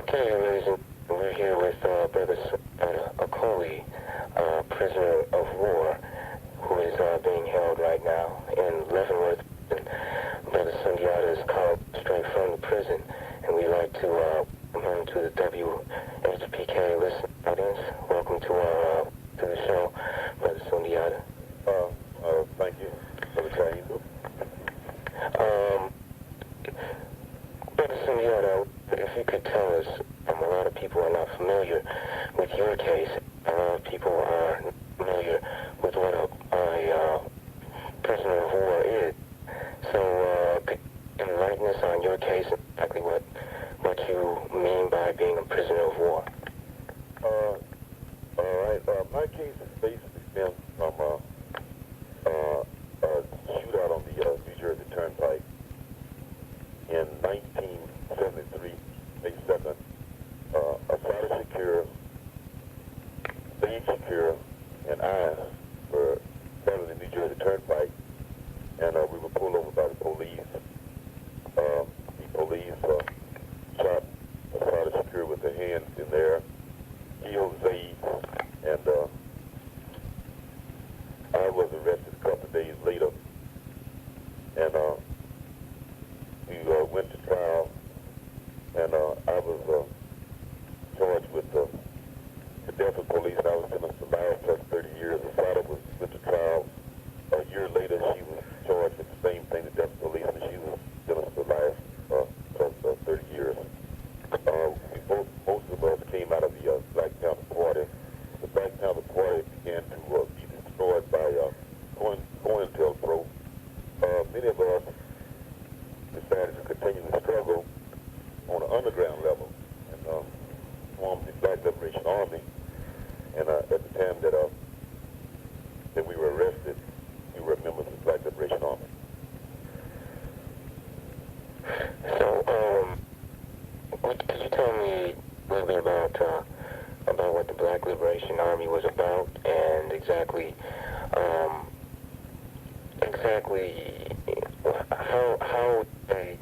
Okay, ladies and we're here with Brother Sundiata Acoli, prisoner of war, who is being held right now in Leavenworth. Brother Sundiata is called straight from the prison, and we'd like to welcome him to the WHPK listening audience. Welcome to the show, Brother Sundiata. Thank you for the time. Brother Sundiata, if you could tell us, a lot of people are not familiar with your case. A lot of people are familiar with what a prisoner of war is. So, could you enlighten us on your case and exactly what you mean by being a prisoner of war? All right. My case is basically stemmed from a shootout on the New Jersey Turnpike in 1973, May 2nd. Asada Shakir, Saeed Shakir, and I were standing in the New Jersey Turnpike, and we were pulled over by the police. The police shot Asada Shakir with their hands in there, killed Saeed, and I was arrested a couple of days later, and we went to trial, and I was charged with the death of police, and I was sentenced to life plus 30 years. Asada went to trial. A year later, she was charged with the same thing, the death of police, and she was sentenced to life plus 30 years. Most of us came out of the Black Panther Party. The Black Panther Party began to be destroyed by COINTELPRO. Many of us decided to continue the struggle on an underground level and formed the Black Liberation Army. And at the time that we were arrested, we were members of the Black Liberation Army. So, could you tell me a little bit about what the Black Liberation Army was about and exactly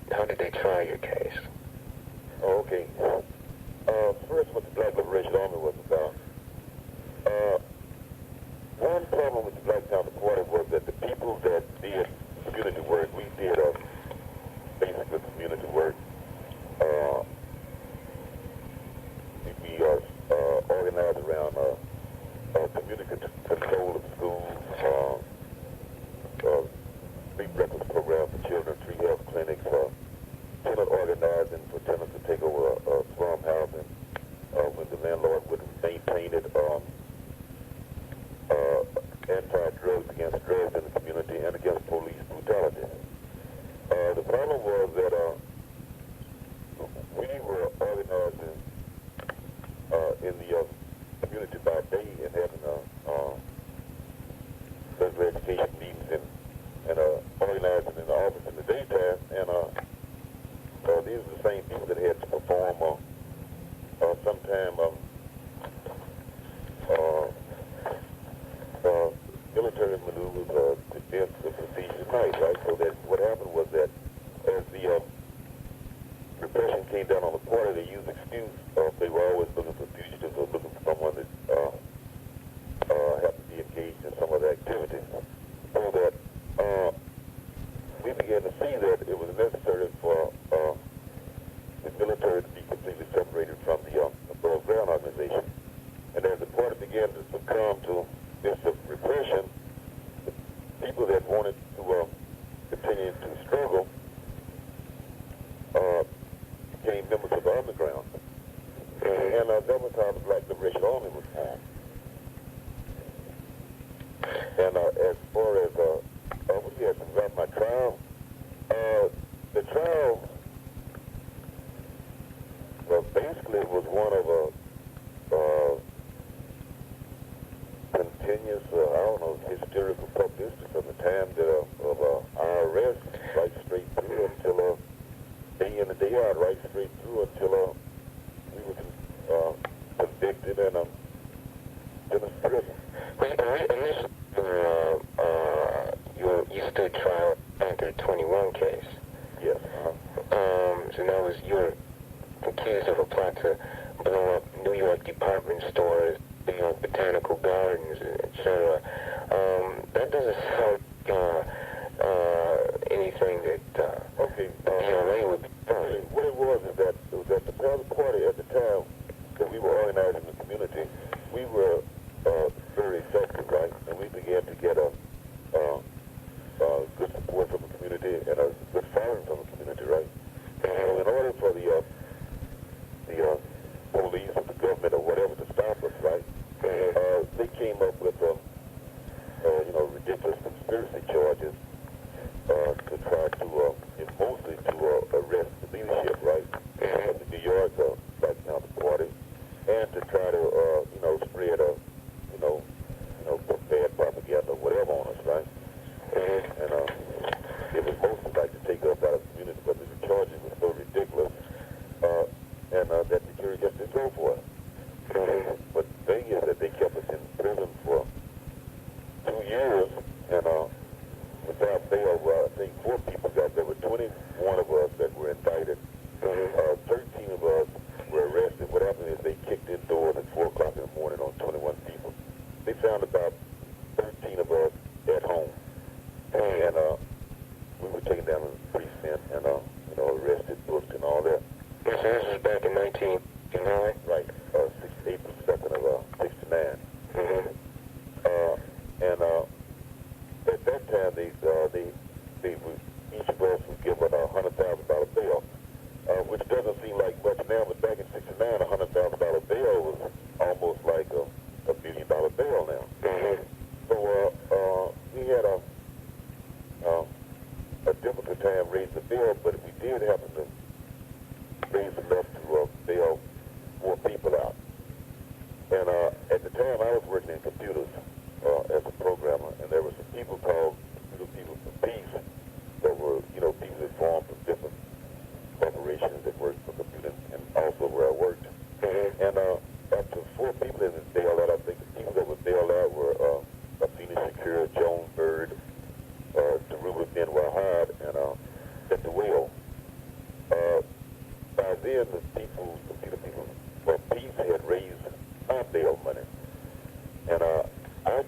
how did they try your case? Oh, okay. First, what the Black Liberation Army was about. One problem with the Black Panther Party was that the people that did community work, we did basically community work. We organized around community control of schools, free breakfast program for children, free health clinics, tenant organizing for tenants to take over slum housing when the landlord would maintain it, anti-drugs, against drugs in the community, and against police brutality. The problem was that we were organizing in the community by day and having regular education meetings and organizing in the office in the daytime, and these are the same people that had to perform sometime military maneuvers to defend the procedure night, right? So that what happened was that as the repression came down on the party, they used excuse. They were always looking for fugitives or looking for someone that happened to be engaged in some other activity. So that we began to see that it was necessary for the military to be completely separated from the above ground organization. And as the party began to succumb to this repression, the people that wanted to continue to struggle became members of the underground. And that was how the Black Liberation Army was formed. And as far as what you asked about my trial, the trial, well, basically it was one of continuous, I don't know, hysterical publicity from the time that of our arrest, right straight through until day in and day out, right straight through until we were convicted and sentenced to prison. Initially, you stood trial under 21 case. Yes. So that was your accused of a plot to blow up New York department stores, New York botanical gardens, etc. That doesn't sound anything that Okay. the DLA would be doing. What it was is that the party at the time that we were organizing the community, we were very effective, right? And we began to get a good support from the community and a good following from the community, right? So in order for the police or the government or whatever to stop us, right? They came up with ridiculous conspiracy charges to try to mostly to arrest the leadership, right? Of the New York Black Panther Party, and to try to spread bad propaganda, whatever on us, right? And it was mostly like to take us out of the community, but the charges were so ridiculous, and that the jury just didn't go for it. But the thing is that they kept us in prison for 2 years, and without bail, I think 4 people got there. Were 21 of us that were indicted. 13 of us were arrested. What happened is they kicked in doors at 4 o'clock in the morning on 21 people. They found about 13 of us at home, and we were taken down to the precinct and arrested, booked, and all that. Yes, so this was back in 1969? Right, April 2nd of 69. And at that time, each of us was given a $100,000 bail, which doesn't seem like much now, but back in 69, a $100,000 bail was almost like a $1 million bail now. So we had a difficult time raising the bill, but we did happen to raise enough to bail more people out. And at the time, I was working in computers as a programmer, and there were some people called Computer People for Peace that were, people that formed from different corporations that worked for computers, and also where I worked. And up to 4 people that were bailed out. I think the people that were bailed out were Athena Shakir, Joan Bird, Daruba Ben Wahad, and Mr. Will. By then, the computer people for peace had raised my bail money. And I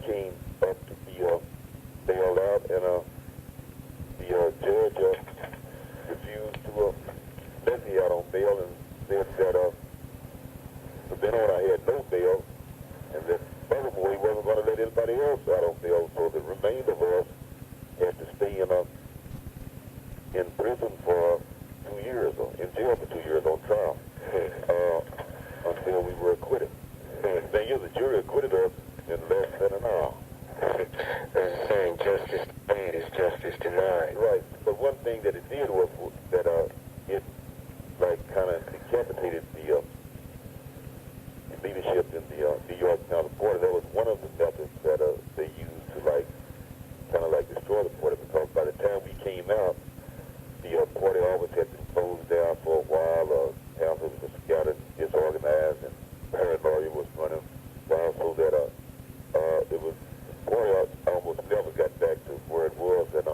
came up to be bailed out, and the judge refused to let me out on bail and said that from then on I had no bail, and that furthermore he wasn't going to let anybody else out on bail, so the remainder of us had to stay in prison for 2 years, or in jail for 2 years on trial, until we were acquitted. The thing is, the jury acquitted us in less than an hour. There's a saying, justice delayed is justice denied. Right, but one thing that it did was that it kind of decapitated the leadership in the New York County Party. That was one of the methods that they used to kind of destroy the party, because by the time we came out, the party always had been closed down for a while. Councils were scattered, disorganized, and paranoia was running wild, so that it was, the party almost never got back to where it was, and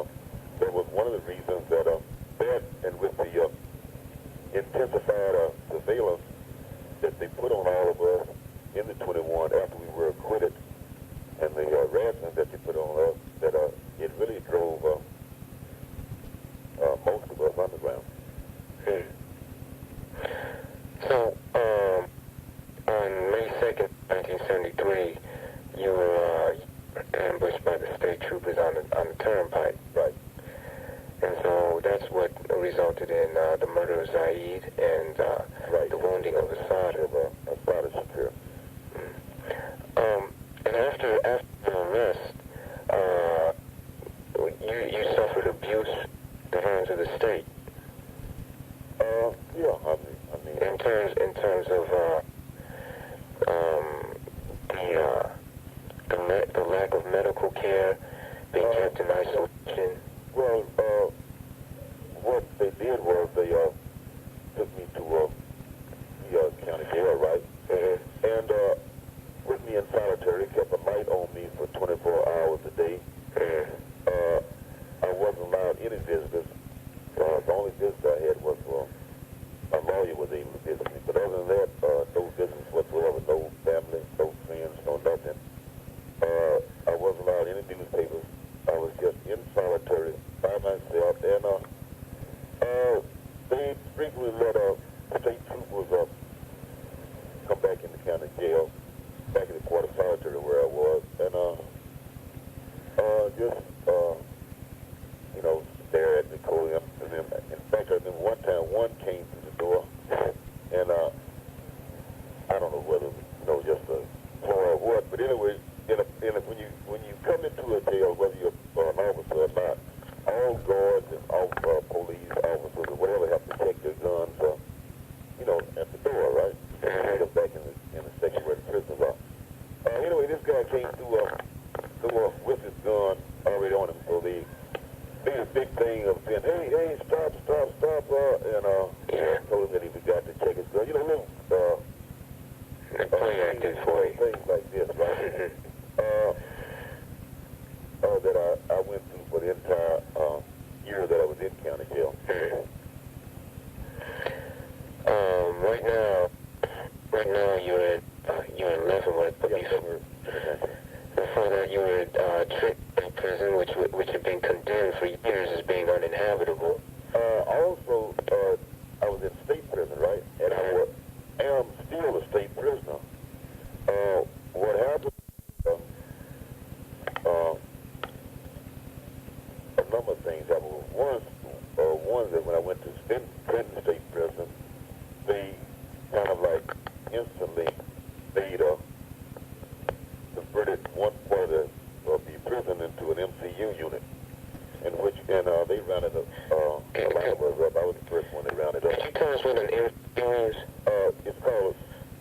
that was one of the reasons that and with the intensified surveillance that they put on all of us in the 21 after we were acquitted, and the harassment that they put on us, that it really drove most of us underground. So, on May 2nd, 1973, you were ambushed by the state troopers on the turnpike. Right. And so that's what resulted in the murder of Zaid and the wounding of Assad. Assad Shakir. And after the arrest, you suffered abuse at the hands of the state. Yeah, I mean, In terms of the lack of medical care, being kept in isolation. Well, what they did was they took me to was able to visit me. But other than that, no business whatsoever, no family, no friends, no nothing. I wasn't allowed any newspapers. I was just in solitary by myself, and they frequently let state troopers come back in the county jail, back in the quarter solitary where I was, and just stare at me coldly. And then, in fact, I remember one time one came through the door, and I don't know whether just a ploy or what, but anyway, when you come into a jail, whether you're an officer or not, all guards and all police officers or whatever have to check their guns, at the door, right? Just back in the section where the prisoners are. Anyway, this guy came through with his gun already on him, so they made a big thing of saying, hey, stop, and told him that he forgot to check his gun. Play acting for you. Things like this, right? That I went through for the entire year that I was in county jail. Right now you're in Leavenworth, but before that you were in prison, which had been condemned for years as being uninhabitable. Also, I was in state prison, right? And I am still a state prisoner. What happened? A number of things happened. One that when I went to Clinton State Prison, they kind of like instantly made converted one part of the prison into an MCU unit, and they rounded up a lot of us up. I was the first one they rounded up. Could you tell us what an MCU is?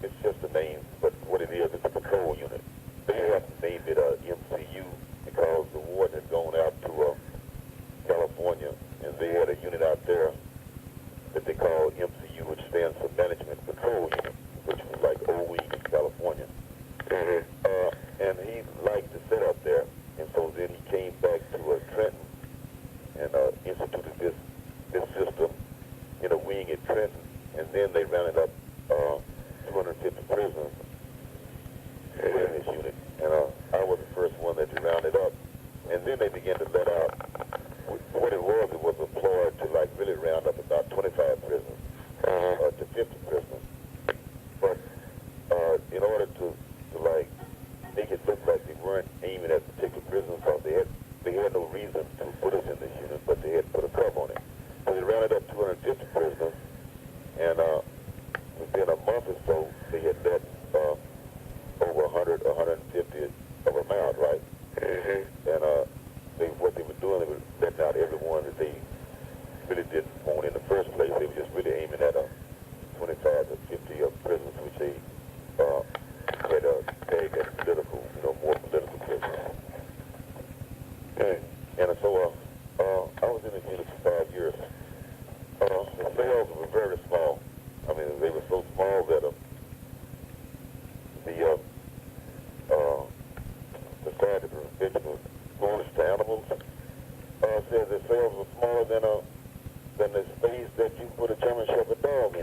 It's just a name, but what it is, it's a patrol unit. They have named it MCU because the warden had gone out to California, and they had a unit out there that they call MCU, which stands for Management Patrol Unit, which was like OE in California. And he liked to sit up there, and so then he came back to Trenton and instituted this system in a wing at Trenton, and then they rounded up 250 prisoners in this unit, and I was the first one that they rounded up, and then they began to let out. What it was a ploy to like really round up about 25 prisoners to 50 prisoners, but in order to like make it look like they weren't aiming at particular prisoners, because they had no reason to put us in this unit, but they had put a cover on it. So they rounded up 250 prisoners, and within a month or so, they had let over 100, 150 of them out, right? And what they were doing, they were letting out everyone that they really didn't want in the first place. They were just really aiming at 25 to 50 prisoners, which they had tagged as political, more political prisoners. And so I was in the unit for 5 years. The cells were very small. I mean, they were so small that the Society for Prevention of Cruelty to Animals said the cells were smaller than the space that you put a German Shepherd dog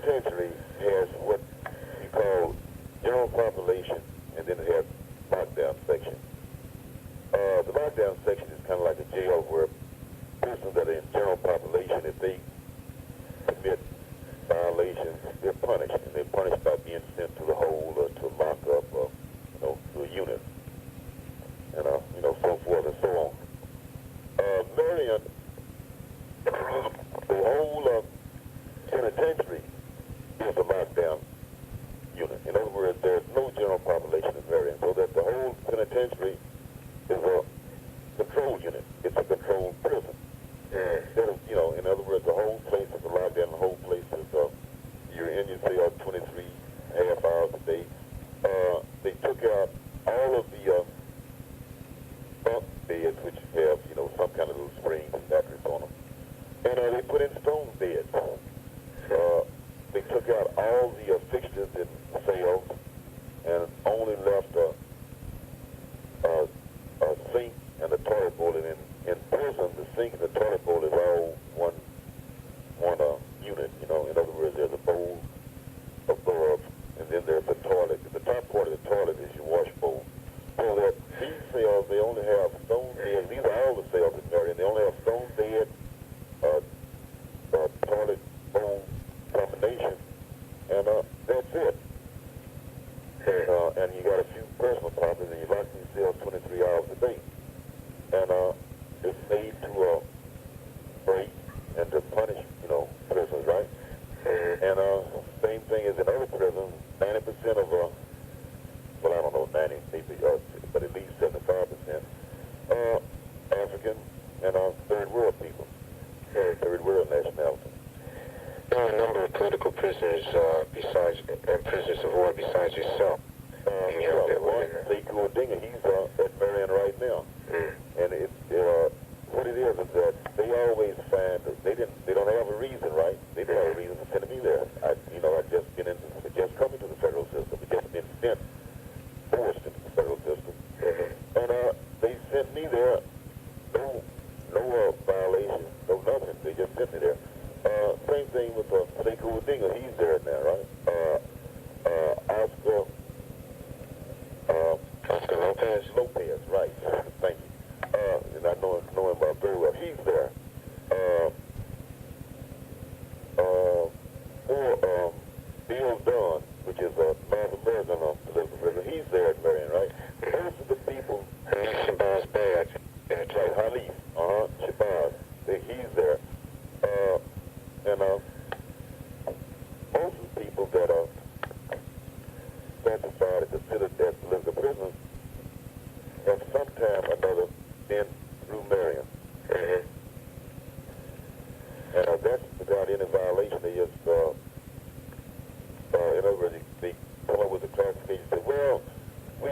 penitentiary has what you call general population, and then it has lockdown section. The lockdown section is kind of like a jail where persons that are in general population, if they commit violations, they're punished, and they're punished by being sent to the hole or to lockup or, to a unit, and, so forth and so on. Marion, the whole penitentiary is a lockdown unit. In other words, there's no general population in Marion, so that the whole penitentiary is a control unit. It's a controlled prison. Instead of, in other words, the whole place is a lockdown. The whole place is, you're in your cell 23 half hours a day. They took out all of the bunk beds, which have, some kind of little springs and mattress on them. And they put in stone beds. They took out all the fixtures in cells and only left a sink and a toilet bowl. And in prison, the sink and the toilet bowl is all one unit. In other words, there's a bowl above, and then there's a toilet. The top part of the toilet is your wash bowl. So that these cells, they only have stone beds. These are all the cells in Marion. They only have stone bed, toilet bowl combination, and that's it. And you got a few personal problems, and you lock these cells 23 hours a day. And it's made to break and to punish, prisoners, right? And same thing as in other prisons, 90% of, well, I don't know, 90 maybe, but at least 75%, African and third world people, third world nationality. There are a number of political prisoners besides, and prisoners of war besides yourself. Dinger, he's at Marion right now. And what it is that they always find that they don't have a reason, right? They don't have a reason for sending me there. I just come into the federal system, I just been forced into the federal system. And they sent me there, no violation, no nothing. They just sent me there. Same thing with Sekou Dinger, he's there now, right? Oscar Lopez, right. Thank you. And I know him very well. He's there. Bill Dunn, which is a North American political prisoner, he's there at Marion, right? Most of the people... Shabazz Bey, right, Halif, Shabazz, he's there. And most of the people that are satisfied and considered as political prisoners have sometime or another been through Marion. And that's without any violation. They just, in other words, they come up with a classification and say, well, we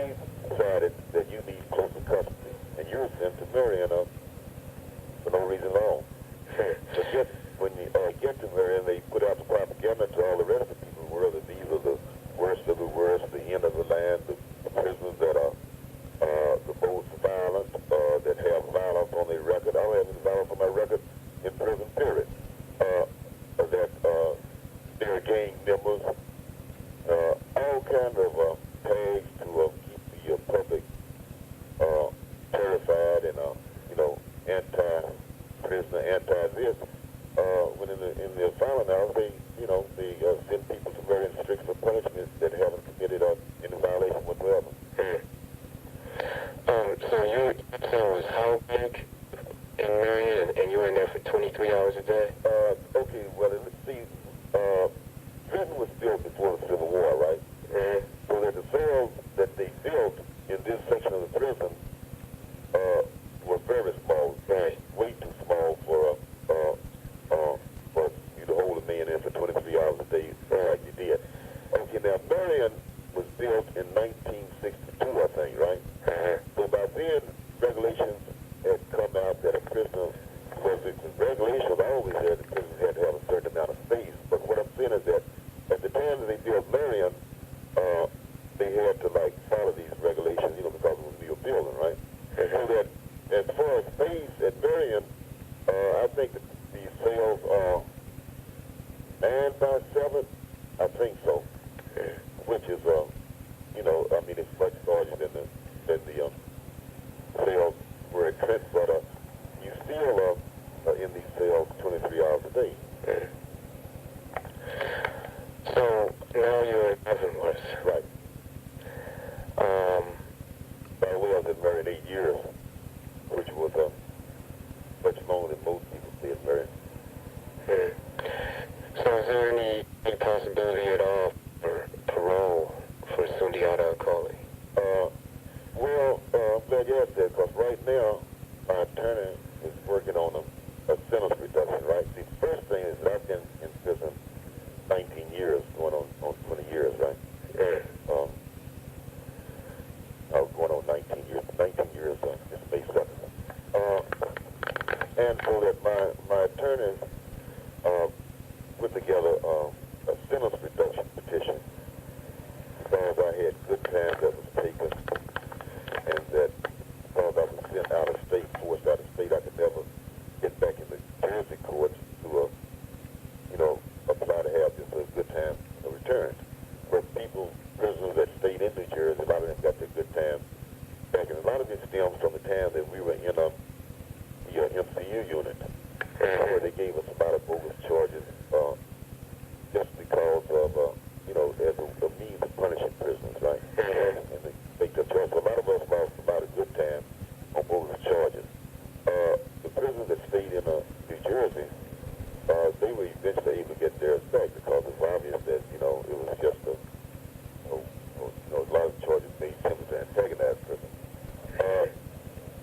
decided that you need closer custody, and you're sent to Marion for no reason at all. But just when you get to Marion, they put out the propaganda to all the rest of the people in the world that these are the worst of the worst, the end of the land, the prisoners that are the most violent, that have violence on their record. I don't have any violence on my record in prison, period. That they're gang members, all kinds of tags to keep the public terrified and, anti-prisoner, anti-this. When in the final analysis, they send people to very strict punishments that haven't committed any violation whatsoever. So your cell was how big in Marion, and you were in there for 23 hours a day? Okay, well, let's see. Prison was built before the Civil War, right? So that the cells that they built in this section of the prison were very small, way too small for you to hold a man in for 23 hours a day like you did. Okay, now Marion was built in 1962, I think, right? So by then, regulations had come out that a prisoner regulations always had the prisoners had to have a certain amount of space. But what I'm saying is that at the time that they built Marion, they had to follow these regulations, because it was a new building, right? And so that as far as space at Marion, I think that these cells are 9 by 7 for parole for Sundiata Acoli? I'm glad you asked that, because right now, my attorney is working on a sentence reduction, right? The first thing is that I've been in prison 19 years, going on 20 years, right? Yeah. I was going on 19 years, this May 7th. And so that my attorneys put together a sentence reduction petition because I had good time that was taken, and that because I was sent out of state, forced out of state, I could never get back in the Jersey courts to, apply to have just a good time return. But prisoners that stayed in New Jersey, a lot of them got their good time back, and a lot of it stems from the time that we were in the MCU unit, where they gave us a lot of bogus charges just because of, as a means of punishing prisoners, right? And they make the choice. So a lot of us lost a lot of good time on bogus charges. The prisoners that stayed in New Jersey, they were eventually able to get theirs back because it's obvious that, it was just a lot of charges made simply to antagonize prisoners.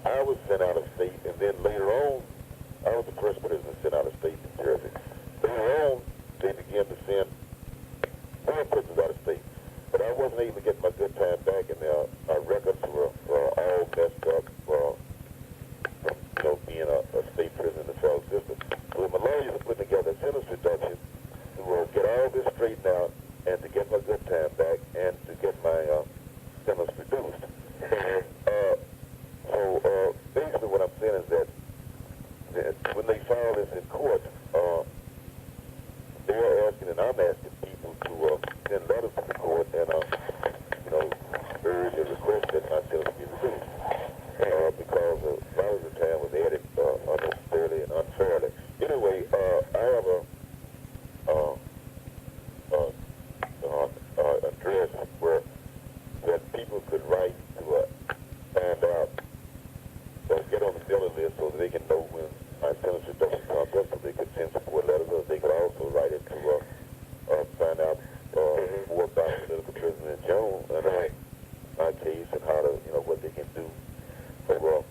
I was sent out of state, and then later on, I was the first prisoner sent out of state in Jersey. Later on, they began to send more prisoners out of state. But I wasn't able to get my good time back, and my records were all messed up from being a state prison in the federal system. So my lawyers are putting together a sentence reduction to get all this straightened out and to get my good time back and to get my sentence reduced. So basically what I'm saying is that when they file this in court, they're asking, and I'm asking people to send letters to the court and, urge and request that my sentence be reduced. Because a lot of the time was added unnecessarily and unfairly. Anyway, I have a address where that people could write to find out, get on the billing list so that they can know when my sentence reduction comes up, so they could send support letters, or they could also write it to find out more about political prisoner in general, and my case, and how to, what they can do for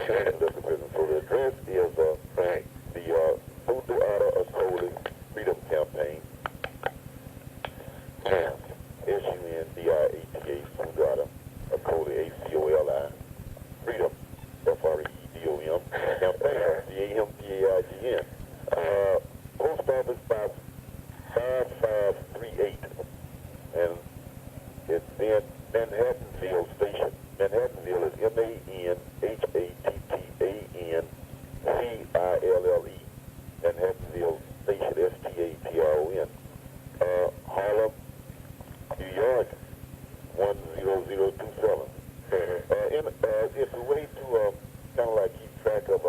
political prison. So the address is the Sundiata Acoli Freedom Campaign. Sundiata, Sundiata Acoli, Acoli, Freedom, FREEDOM, campaign, CAMPAIGN. Post office box 5538, and it's in Manhattanville Station. Manhattanville is MANHATTANVILLE. Manhattanville Station, STATRON. Harlem, New York, 10027. It's a way to kind of like keep track of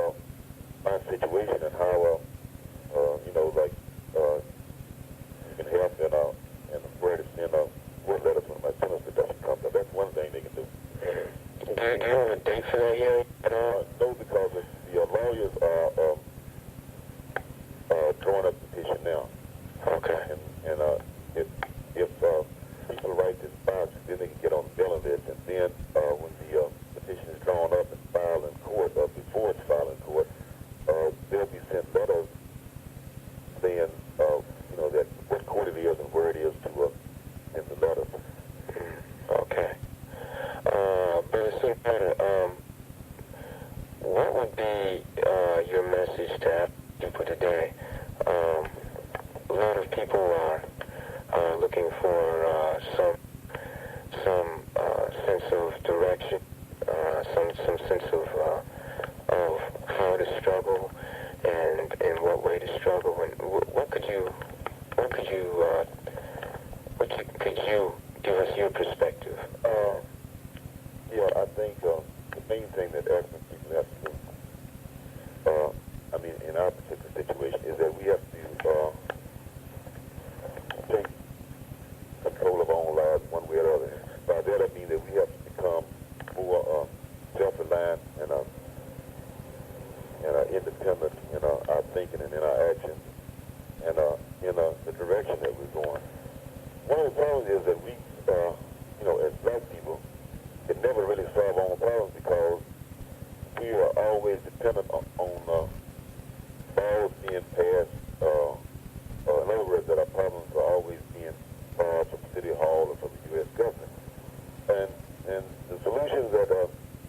my situation and how, you can help and where to send what letters when my sentence reduction comes up. That's one thing they can do. Do you have a date for that yet at all? No, because the lawyers are drawing up the petition now. Okay. And if people write this box, then they can get on the billing list, and then when the petition is drawn up and filed in court, before it's filed in court, they'll be sent letters saying, that what court it is and where it is to send the letters. Okay. Brother Sundiata, what would be your message to people today? A lot of people are looking for some sense of direction, some sense of how to struggle and in what way to struggle. And could you give us your perspective? I think the main thing that African people have to do, in our particular situation, is that we have to take control of our own lives one way or the other. By that I mean that we have to become more self-reliant and independent in our thinking and in our actions and in the direction that we're going. the problems is that we, as black people, can never really solve our own problems because we are always dependent on laws being passed. In other words, that our problems are always being solved from City Hall or from the U.S. government. And the solutions that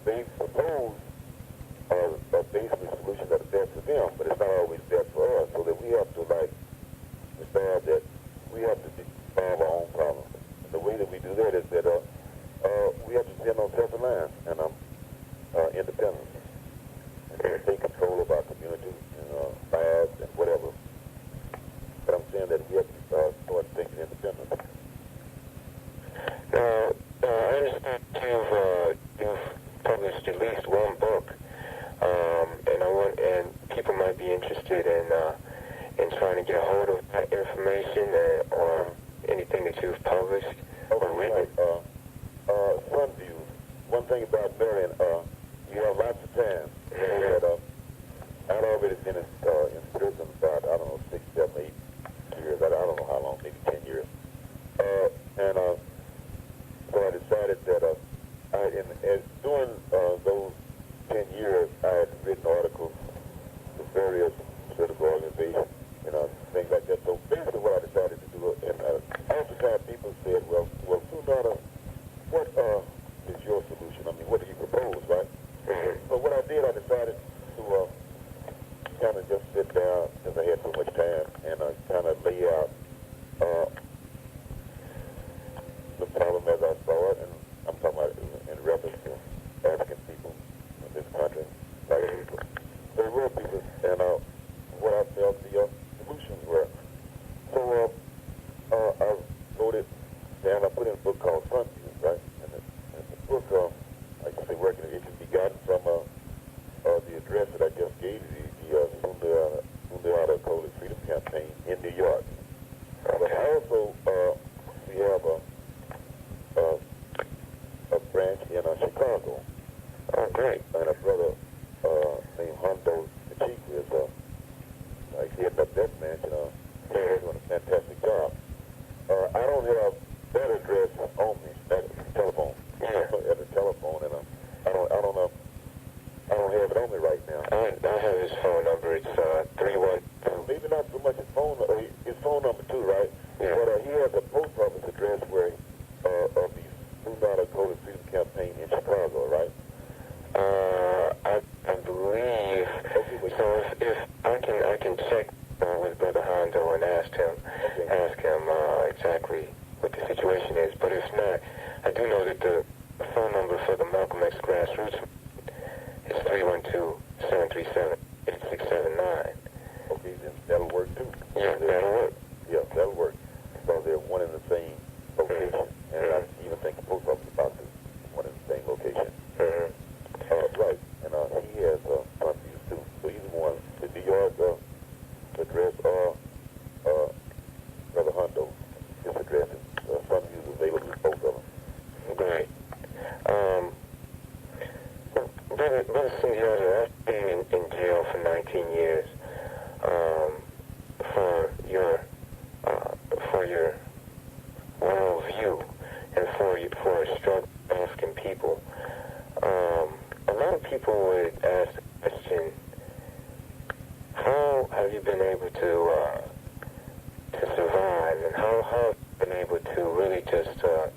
they propose are basically solutions that are best for them, but it's not always best for us. So that we have to decide that we have to solve our own problems. And the way that we do that is that we have to stand on self-reliance and independence and take control of our community and lives and whatever. But I'm saying that we have to start thinking independently. Now, I understand you've published at least one book, and people might be interested in trying to get a hold of that information or anything that you've published or written. Sun views. One thing about Marion, you have lots of time. I'd already been in prison about, 6, 7, 8 years. I don't know how long, maybe 10 years. So I decided that during those 10 years, I had written articles to various political organizations, things like that. So basically what I decided to do, and oftentimes people said, well, Sundiata, what is your solution? I mean, what do you propose, right? Mm-hmm. So what I did, I decided to kind of just sit down, because I had so much time, and kind of lay out the problem as I saw it, and I'm talking about in reference to African people in this country, black people, very rural people, and what I felt the solutions were. So I wrote it down. I put in a book called Sundiata, right? And the book, like I say, it can be gotten from the address that I just gave you, the Sundiata Acoli Freedom Campaign in New York. But also, we have a branch in Chicago. Oh, great. And a brother named Hondo Chico is heading up that branch, and he's doing a fantastic job. I don't have that address on me, that telephone. At the telephone, and I don't have it on me right now. I have his phone number. It's 312. Maybe not so much his phone number too, right? Yeah. But he has a post office address where of the Sundiata Acoli Freedom Campaign in Chicago, right? I believe. Okay, So if I can check with Brother Hondo and ask him exactly what the situation is. But if not, I do know that the phone number for the Malcolm X Grassroots is 312-737-8679. Okay, then that'll work too. Yeah, that'll work. Yeah, that'll work. So they're one in the same location, and I even think the post office about this one in the same location. Mm-hmm. Right, and he has Sun views too. So either one, the New York address or Brother Hondo, his address is Sun views available in both of them. Great. Brother Sundiata, after being in jail for 19 years, for your worldview and for a struggle of African people, a lot of people would ask the question, how have you been able to survive, and how have you been able to really just to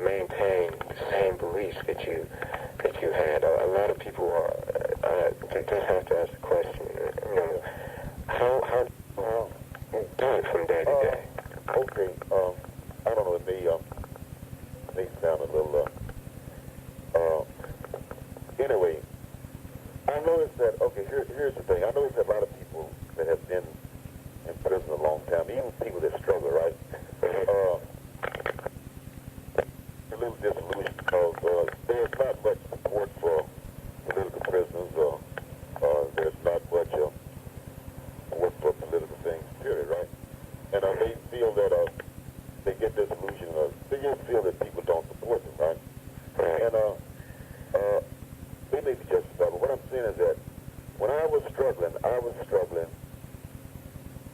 maintain the same beliefs that you had? A lot of people just have to ask the question, how do you do it from day to day? Okay, I don't know, it may sound a little, anyway, I noticed that, here's the thing, I noticed that a lot of people that have been in prison a long time, even people that struggle, right, a little disillusioned because there's not much support for political prisoners, there's not much support for political things, period, right? And they feel that they get disillusioned, they just feel that people don't support them, right? And they may be justified, but what I'm saying is that when I was struggling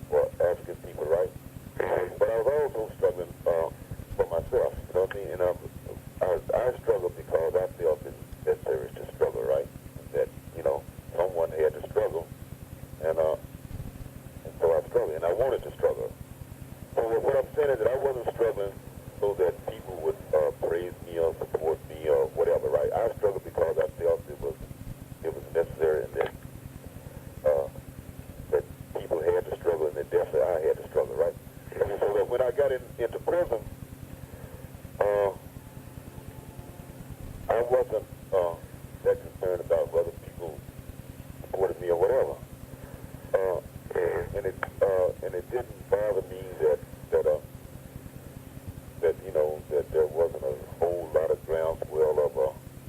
for African people, right? I wasn't struggling so that people would praise me or support me or whatever, right? I struggled because I felt it was necessary and that people had to struggle and that definitely I had to struggle, right? And so that when I got into prison, I wasn't that concerned about whether people supported me or whatever. And it didn't bother me that you know that there wasn't a whole lot of groundswell of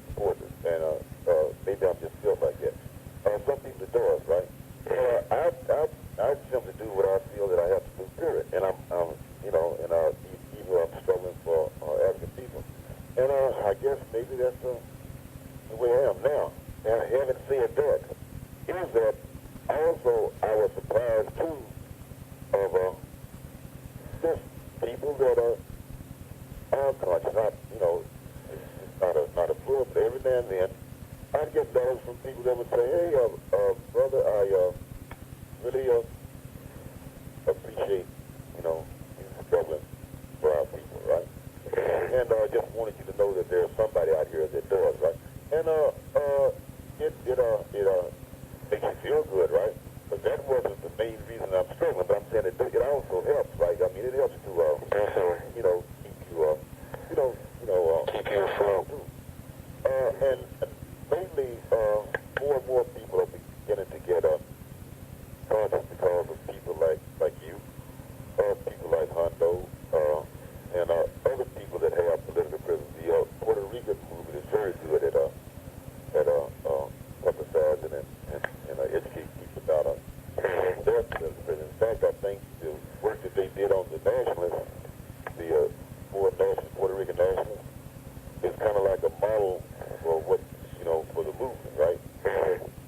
support, and maybe I'm just feel like that. Some people it does, right? I simply do what I feel that I have to do, period. And I'm you know, and even though I'm struggling for African people, and I guess maybe that's the way I am now. And having said that, is that also I was surprised too of just people that are conscious. Not, you know, it's not a full, but every now and then I'd get letters from people that would say, "Hey, brother, I really appreciate, you know, you struggling for our people, right? And I just wanted you to know that there's somebody out here that does, right? And it makes you feel good, right? But that wasn't the main reason I'm struggling. But I'm saying it also helps, right? I mean, it helps to you know, keep you keep you afloat. And lately, more and more people are beginning to get conscious because of people like you, people like Hondo, and other people that have political prisons. The Puerto Rican movement is very good at emphasizing and educating people about their political prisons. In fact, I think the work that they did on the nationalists, the Puerto Rican nationalists, is kind of like a model for what, you know, for the movement, right?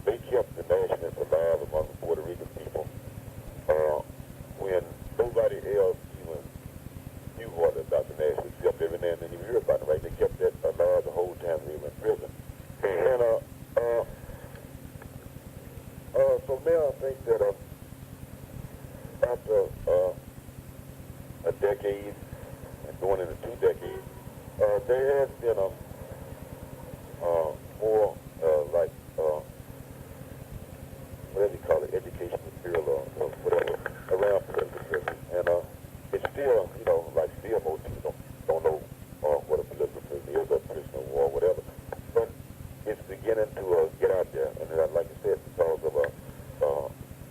They kept the nationalists alive among the Puerto Rican people when nobody else even knew what about the nationalists, except every now and then you hear about it, right? They kept that alive the whole time they were in prison. And so now I think that after a decade and going into 2 decades, there has been more like whatever you call it, education material or whatever around political prisons, and it's still, you know, like still most people don't know what a political prison is, or prisoner of war, whatever. But it's beginning to get out there, and like I said, because of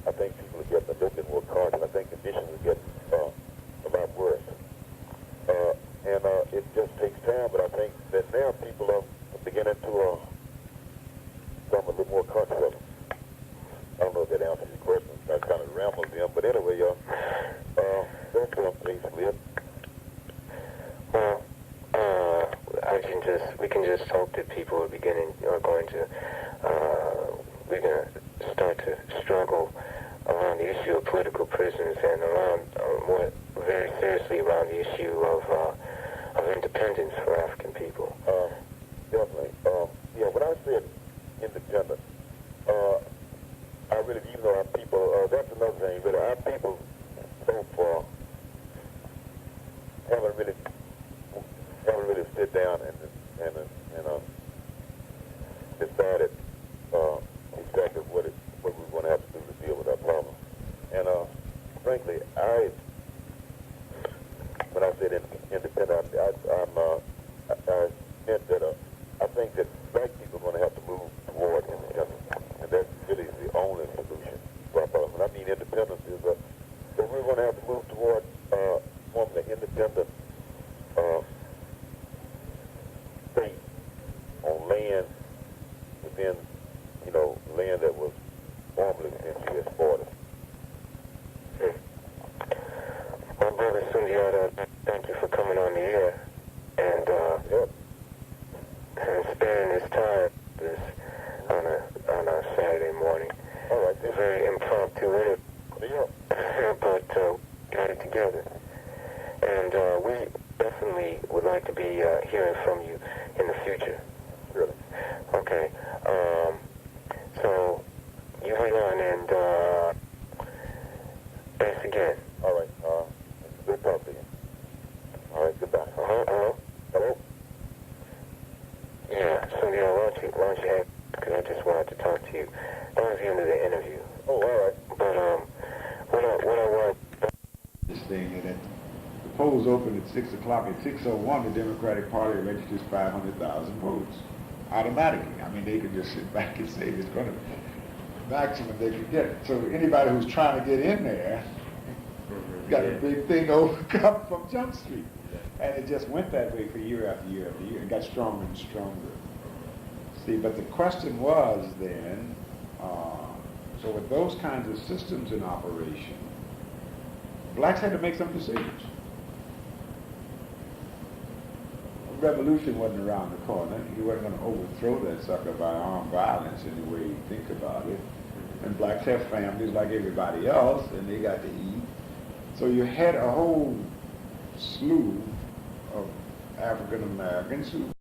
I think people are getting a little bit more conscious. I think conditions are getting a lot worse, and it just takes time. But I think that now people are beginning to become a little more conscious of them. I don't know if that answers your question. I kind of rambled them, but anyway, that's basically it. Well, we can just hope that people are going to we're going to start to struggle around the issue of political prisons and around more very seriously around the issue of independence for African people. Definitely. Yeah, when I said independent, I really, even though our people, that's another thing, really, our people so haven't really sit down and decided exactly what we're going to have to do to deal with our problem. And frankly, when I said independent, I meant that I think that black people are going to have to move toward independence, and that's really the only solution to our problem. When I mean independence is that we're going to have to move toward forming an independent state on land within, you know, land that was formerly within U.S. borders. Well, Brother Sundiata, thank you for coming on the air and sparing this time on a Saturday morning. All right, It's very impromptu interview, but got it together. And we definitely would like to be hearing from you in the future. Really? Okay. So you hang on and thanks again. All right. Good talk to you. polls opened at 6 o'clock. At 6:01, the Democratic Party registers 500,000 votes automatically. I mean, they could just sit back and say it's going to maximum they could get. So anybody who's trying to get in there got a big thing to overcome from Jump Street. And it just went that way for year after year after year. It got stronger and stronger. See, but the question was then, so with those kinds of systems in operation, blacks had to make some decisions. Revolution wasn't around the corner. You wasn't going to overthrow that sucker by armed violence any way you think about it. And blacks have families like everybody else, and they got to eat. So you had a whole slew of African Americans who